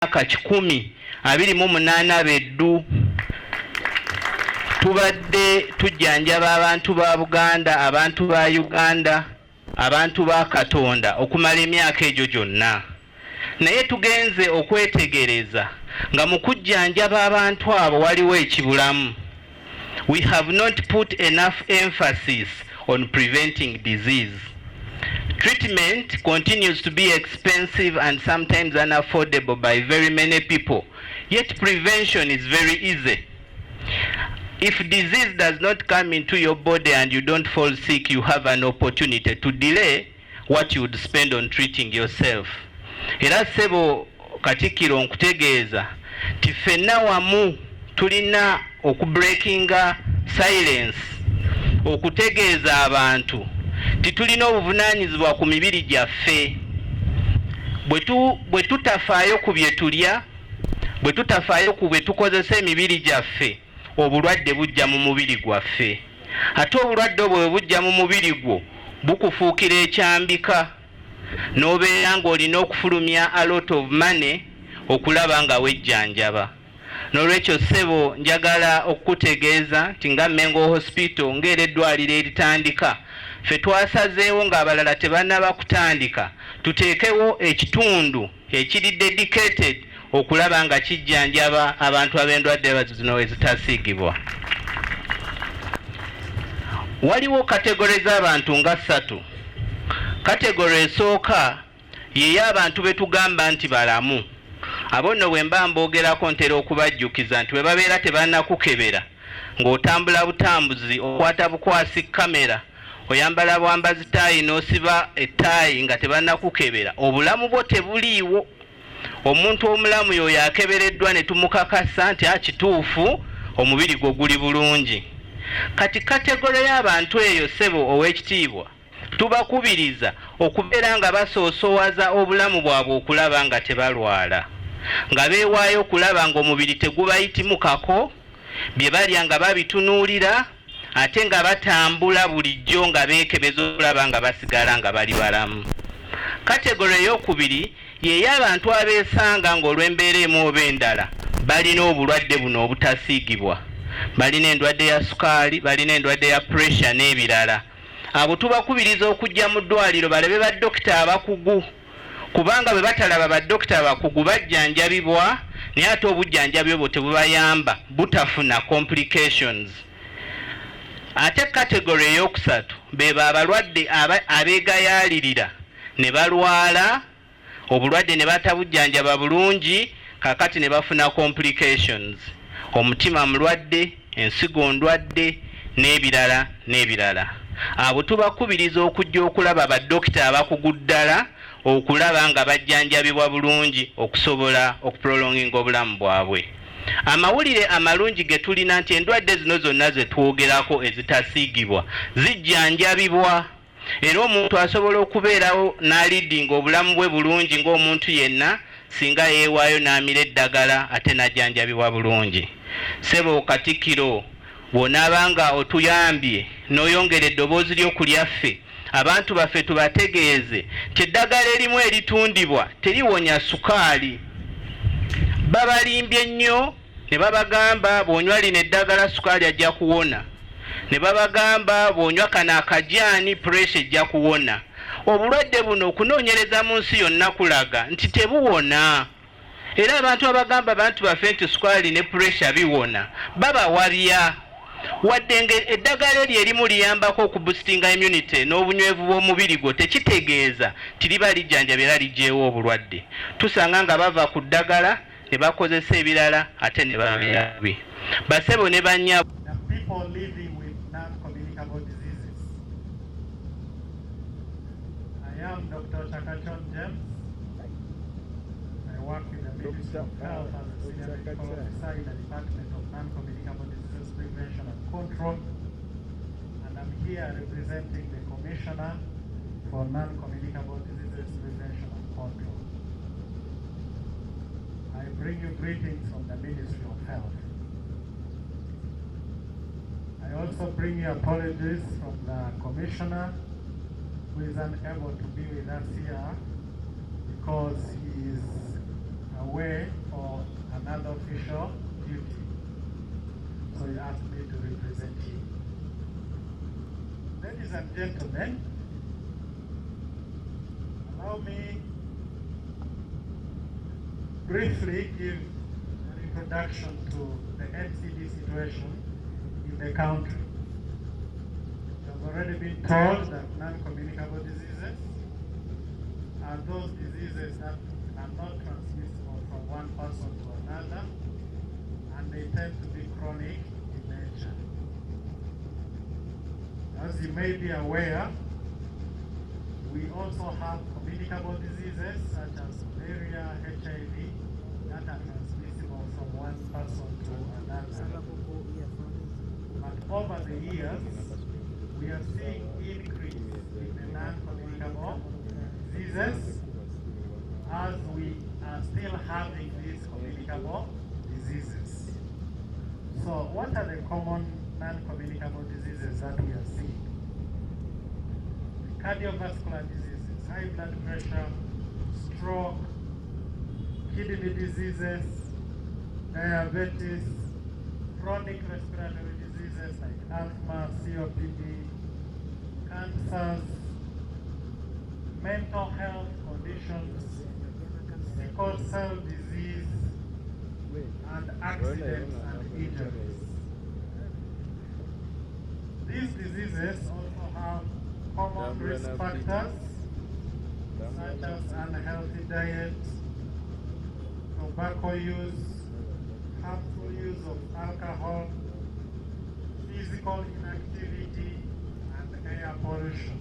myaka 10-28 beddu tubadde tujjanjaba abantu ba Buganda, abantu ba Uganda, abantu ba Katonda okumala emyaka egyo gyonna. Naye tugenze okwetegereza nga mu kujjanjaba abantu abo waliwo ekibulamu. We have not put enough emphasis on preventing disease. Treatment continues to be expensive and sometimes unaffordable by very many people, yet prevention is very easy. If disease does not come into your body and you don't fall sick, you have an opportunity to delay what you would spend on treating yourself. Era sebo Katikkiro nkutegeeza ti ffenna wamu tulina okubreakinga silence, okutegeeza abantu titulina obuvunaanyizibwa ku mibiri gyaffe. Bwe tutafaayo ku bye tulya, bwe tutafaayo ku bwe tukozesa emibiri gyaffe, obulwadde bujja mu mubiri gwaffe. Ate obulwadde obwo bwe bujja mu mubiri gwo bukufuukira ekyambika, n'obeera ng'olina okufulumya a lot of money okulaba nga wejjanjaba. N'olwekyo ssebo njagala okukutegeeza nti nga Mengo Hospital ng'era eddwaliro eritandika, ffe twasazeewo ng'abalala tebannaba kutandika tuteekewo ekitundu ekiri dedicated okulaba nga kijjanjaba abantu ab'endwadde zino ezitasiigibwa. Waliwo kategore z'abantu nga 3. Kategore esooka y'ey'abantu be tugamba nti balamu. Abo nno bwe mba mboogerako ntera okubajjukiza nti bwe babeera tebannakukebera ng'otambula butambuzi, okwata bukwasi kamera, oyambala bwambazi ttaayi n'osiba ettaayi nga tebannakukebera, obulamu bwo tebuliiwo. Omuntu omulamu y'oyo akebereddwa ne tumukakasa nti kituufu omubiri gwo guli bulungi. Kati kategore y'abantu eyo ssebo ow'ekitiibwa tubakubiriza okubeera nga basoosoowaza obulamu bwabwe okulaba nga tebalwala, nga beewaayo okulaba ng'omubiri tegubayitimukako, bye balya nga babitunuulira, ate nga batambula bulijjo nga beekebeza okulaba nga basigala nga bali balamu. Kategore ey'okubiri y'ey'abantu abeesanga ng'olw'embeera emu oba endala balina obulwadde buno obutasiigibwa, balina endwadde ya sukaali, balina endwadde ya pressure n'ebirala. Abo tubakubiriza okujja mu ddwaliro balabe baddokita abakugu, kubanga bwe batalaba baddokita abakugu bajjanjabibwa, naye ate obujjanjabi obwo tebubayamba, butafuna complications. Ate kategore ey'okusatu beba abalwadde abeegayaalirira ne balwala obulwadde ne batabujjanjaba bulungi, kakati ne bafuna complications, omutima mulwadde, ensigo ndwadde n'ebirala n'ebirala. Abo tubakubiriza okujja okulaba baddokita abakugu ddala okulaba nga bajjanjabibwa bulungi okusobola okuprolonginga obulamu bwabwe. Amawulire amalungi ge tulina nti endwadde zino zonna ze twogerako ezitasiigibwa zijjanjabibwa, era omuntu asobola okubeerawo n'alidinga obulamu bwe bulungi ng'omuntu yenna singa yeewaayo n'amira eddagala ate n'ajjanjabibwa bulungi. Ssebo Katikkiro, bw'onaabanga otuyambye n'oyongera eddoboozi ly'okulyaffe, abantu baffe tubategeeze nti eddagala erimu eritundibwa teriwonya sukaali. Babalimbye nnyo ne babagamba bw'onywa lino eddagala sukaali ajja kuwona, ne babagamba bw'onywa kano akajaani pressure ejja kuwona. Obulwadde buno okunoonyereza mu nsi yonna kulaga nti tebuwona, era abantu abagamba abantu baffe nti sukaali ne pressure biwona babawabya. Wadde eddagala eryo erimu liyambako okubusitinga immunity n'obunywevu bw'omubiri gwo, tekitegeeza tiliba lijjanjabye era liggyeewo obulwadde. Tusanga nga bava ku ddagala ne bakozesa ebirala ate ne babeerabi. Basebo ne bannya people living with non-communicable diseases. I am Dr. Chakachon James. I work in the Ministry of Health as a Senior Medical Officer in the Department of Non-Communicable Diseases Prevention and Control, and I'm here representing the Commissioner for Non-Communicable Diseases Prevention and Control. I bring you greetings from the Ministry of Health. I also bring you apologies from the Commissioner, who is unable to be with us here because he is away for another official duty. So he asked me to represent him. Ladies and gentlemen, allow me briefly give an introduction to the NCD situation in the country. You have already been told that non-communicable diseases are those diseases that are not transmissible from one person to another, and they tend to be chronic in nature. As you may be aware, we also have communicable diseases such as malaria, HIV, that are transmissible from one person to another. But over the years, we are seeing increase in the non-communicable diseases as we are still having these communicable diseases. So what are the common non-communicable diseases that we are seeing? The cardiovascular diseases, high blood pressure, stroke, kidney diseases, diabetes, chronic respiratory diseases like asthma, COPD, cancers, mental health conditions, sickle cell disease, and accidents and injuries. These diseases also have common risk factors such as unhealthy diet, tobacco use, harmful use of alcohol, physical inactivity, and air pollution.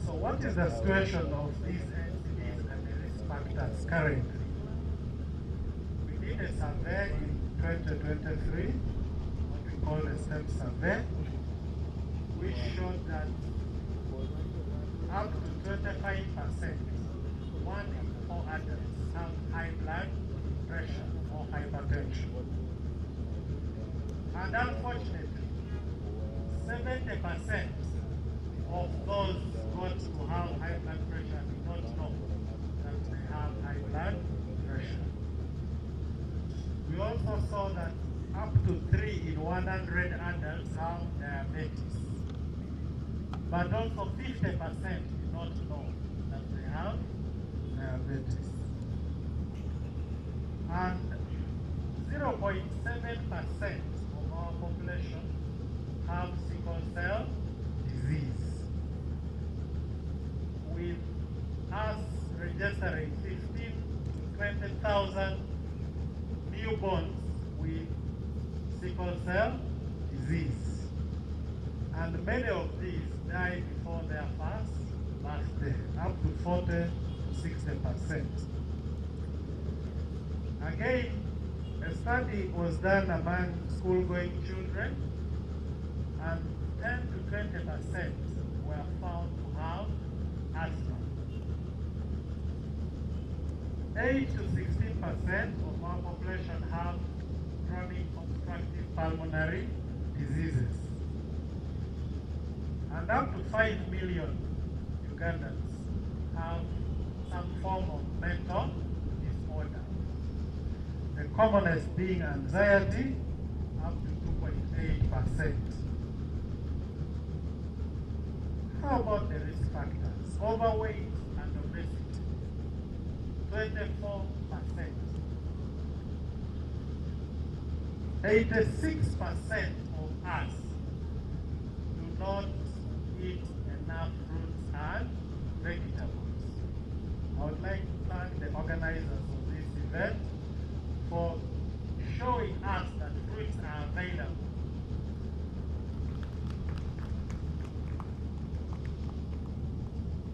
So what is the situation of these entities and the risk factors currently? We did a survey in 2023, what we call a STEM survey, which showed that up to 25%, 1 in 4 adults have high blood pressure or hypertension. And unfortunately, 70% of those who have high blood pressure do not know that they have high blood pressure. We also saw that up to 3 in 100 adults have diabetes. But also 50% do not know that they have diabetes. And 0.7% of our population have sickle cell disease, with us registering 15 to 20,000 newborns with sickle cell disease. And many of these die before their first birthday, up to 40 to 60%. Again, a study was done among school-going children, and 10 to 20% were found to have asthma. 8 to 16% of our population have chronic obstructive pulmonary diseases. And up to 5 million Ugandans have some form of mental disorder. The commonest being anxiety, up to 2.8%. How about the risk factors? Overweight and obesity, 24%. 86% of us do not eat enough fruits and vegetables. I would like to thank the organizers of this event for showing us that fruits are available.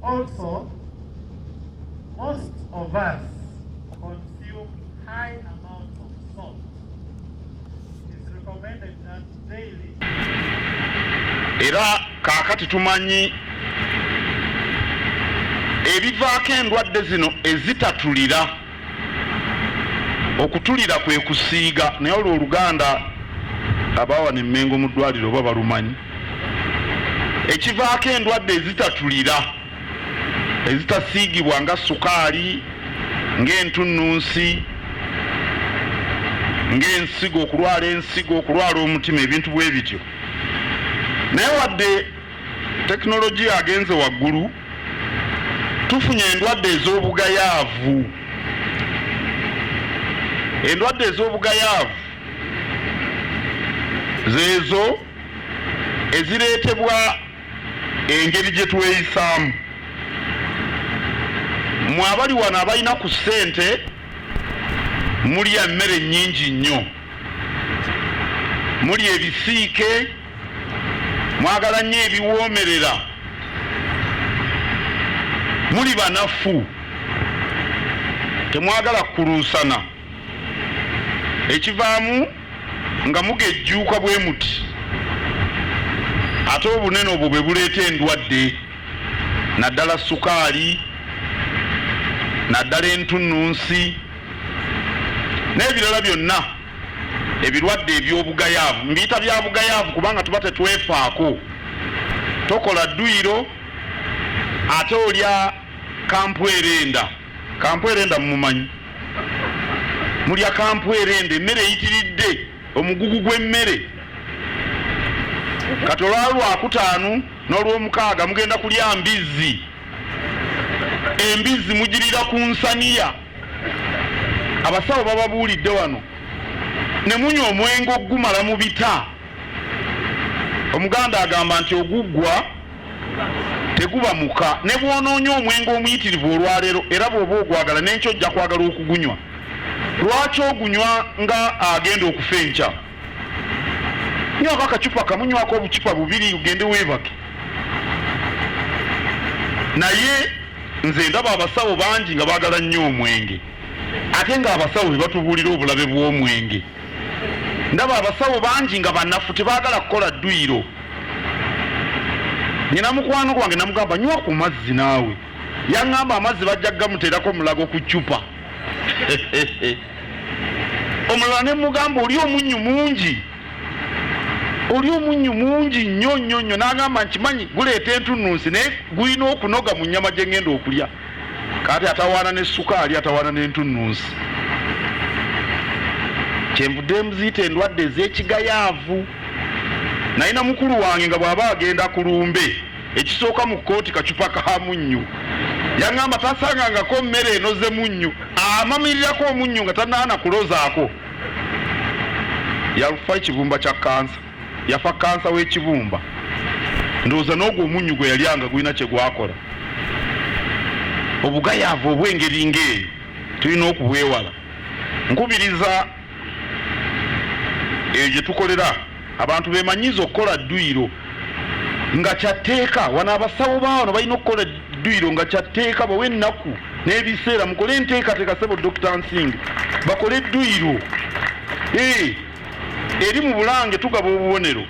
Also, most of us consume high amounts of salt. It is recommended that daily. Era kakati tumanyi ebivaako endwadde zino ezitatulira. Okutulira kwe kusiiga, naye olwo Oluganda abawa ne MENGO mu ddwaliro baba balumanyi. Ekivaako endwadde ezitatulira, ezitasiigibwa nga sukaali, ng'entunnunsi, ng'ensigo, okulwala ensigo, okulwala omutima, ebintu bwe bityo. Naye wadde tekinologiya agenze waggulu, tufunye endwadde ez'obugayaavu. Endwadde ez'obugayaavu zeezo ezireetebwa engeri gye tweyisaamu. Mwe abali wano abalina ku ssente mulya emmere nnyingi nnyo, mulya ebisiike, mwagala nnyo ebiwoomerera, muli banafu, temwagala kukuluusana, ekivaamu nga mugejjuuka bwe muti. Ate obunene obwo bwe buleeta endwadde, naddala sukaali, naddala entunnunsi n'ebirala byonna ebirwadde eby'obugayaavu. Mbiyita bya bugayaavu kubanga tuba tetwefaako. Tokola dduyiro ate olya kampwerenda. Kampwerenda mumumanyi? Mulya kampwerenda, emmere eyitiridde, omugugu gw'emmere. Kati olwakutaano n'olwomukaaga mugenda kulya mbizzi. Embizzi mugirira ku nsaniya. Abasawo bababuulidde wano, ne munywa omwenge ogumala mu bita. Omuganda agamba nti oguggwa teguba muka. Ne bw'onoonya omwenge omuyitirivu olwaleero era bw'oba ogwagala n'enkya ojja kwagala okugunywa. Lwaki ogunywa nga agenda okufa enkya? Nywako akacupa kamunywako obucupa bubiri ugende weebake. Naye nze ndaba abasawo bangi nga baagala nnyo omwenge, ate nga abasawo be batubuulira obulabe bw'omwenge. Ndaba abasawo bangi nga bannafu tebaagala kukola dduyiro. Nina mukwano gwange namugamba nywa ku mazzi naawe. Yaŋŋamba amazzi bajja gamuteerako mulago ku ccupa. Omulala ne mugamba oli omunnyu mungi. Oli omunnyu mungi nnyo nnyo nnyo. N'agamba nkimanyi guleeta entunnunsi naye gulina okunoga mu nnyama gye ngenda okulya. Kati atawaana ne sukaali, atawaana n'entunnunsi. Kyenvudde muziyita endwadde ez'ekigayaavu. Nalina mukulu wange nga bw'aba agenda ku lumbe, ekisooka mu kkooti kacupa ka munnyu. Yaŋŋamba tasangangako mmere enoze munnyu, amamirirako omunnyu nga tanaana kulozaako. Yafa ekibumba kya kansa, yafa kansa w'ekibumba. Ndowooza n'ogwo omunnyu gwe yalyanga gulina kye gwakola. Obugayaavu obw'engeri ng'eyo tulina okubwewala. Nkubiriza eyo gye tukolera abantu beemanyiiza okukola dduyiro nga kyatteeka. Wano abasawo baawano balina okukola dduyiro nga kyatteeka. Bawe ennaku n'ebiseera mukole enteekateeka sebo Dr. Nsingi bakole edduyiro. Eri mu Bulange tugaba obubonero.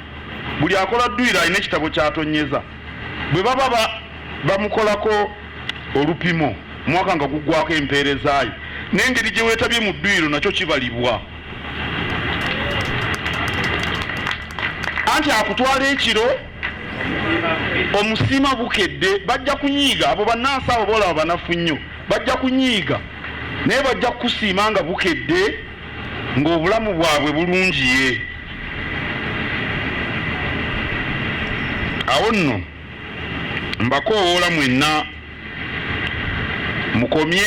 Buli akola dduyiro alina ekitabo ky'atonyeza. Bwe baba bamukolako olupimo omwaka nga guggwako empeerezaayo, n'engeri gye weetabye mu dduyiro nakyo kibalibwa. Anti akutwala ekiro omusiima bukedde bajja kunyiiga. Abo bannansi abo boolaba banafu nnyo, bajja kunyiiga naye bajja kukusiima nga bukedde ng'obulamu bwabwe bulungiye. Awo nno mbakoowoola mwenna mukomye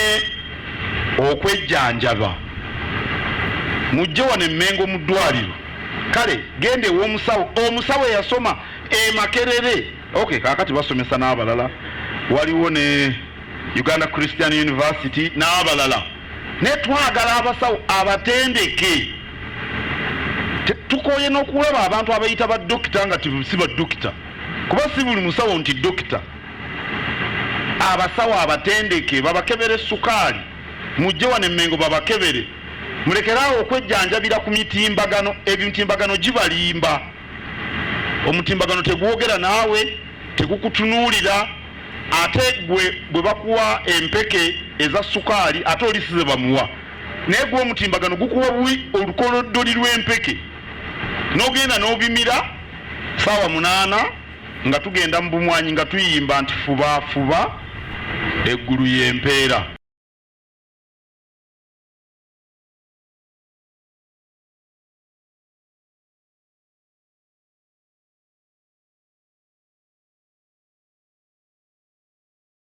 okwejjanjaba, mujje wano eMengo mu ddwaliro. Kale gende ew'omusawo, omusawo eyasoma Makerere. Okay, kaakati basomesa n'abalala. Waliwo ne Uganda Christian University n'abalala. Ne twagala abasawo abatendeke. Tukooye n'okulaba abantu abayita baddokita nga si baddokita, kuba si buli musawo nti dokita. Abasawo abatendeke babakebere sukaali, mujje wano eMengo babakebere. Mulekeraawo okwejjanjabira ku mitimbagano. Emitimbagano gibalimba. Omutimbagano tegwogera naawe, tegukutunuulira. Ate bwe bakuwa empeke eza sukaali ate olisize bamuwa. Naye gwe omutimbagano gukuwa olukoloddoli lw'empeke. N'ogenda n'obimira ssaawa 8 nga tugenda mu bumwanyi nga tuyimba nti fuba fuba eggulu y'empeera.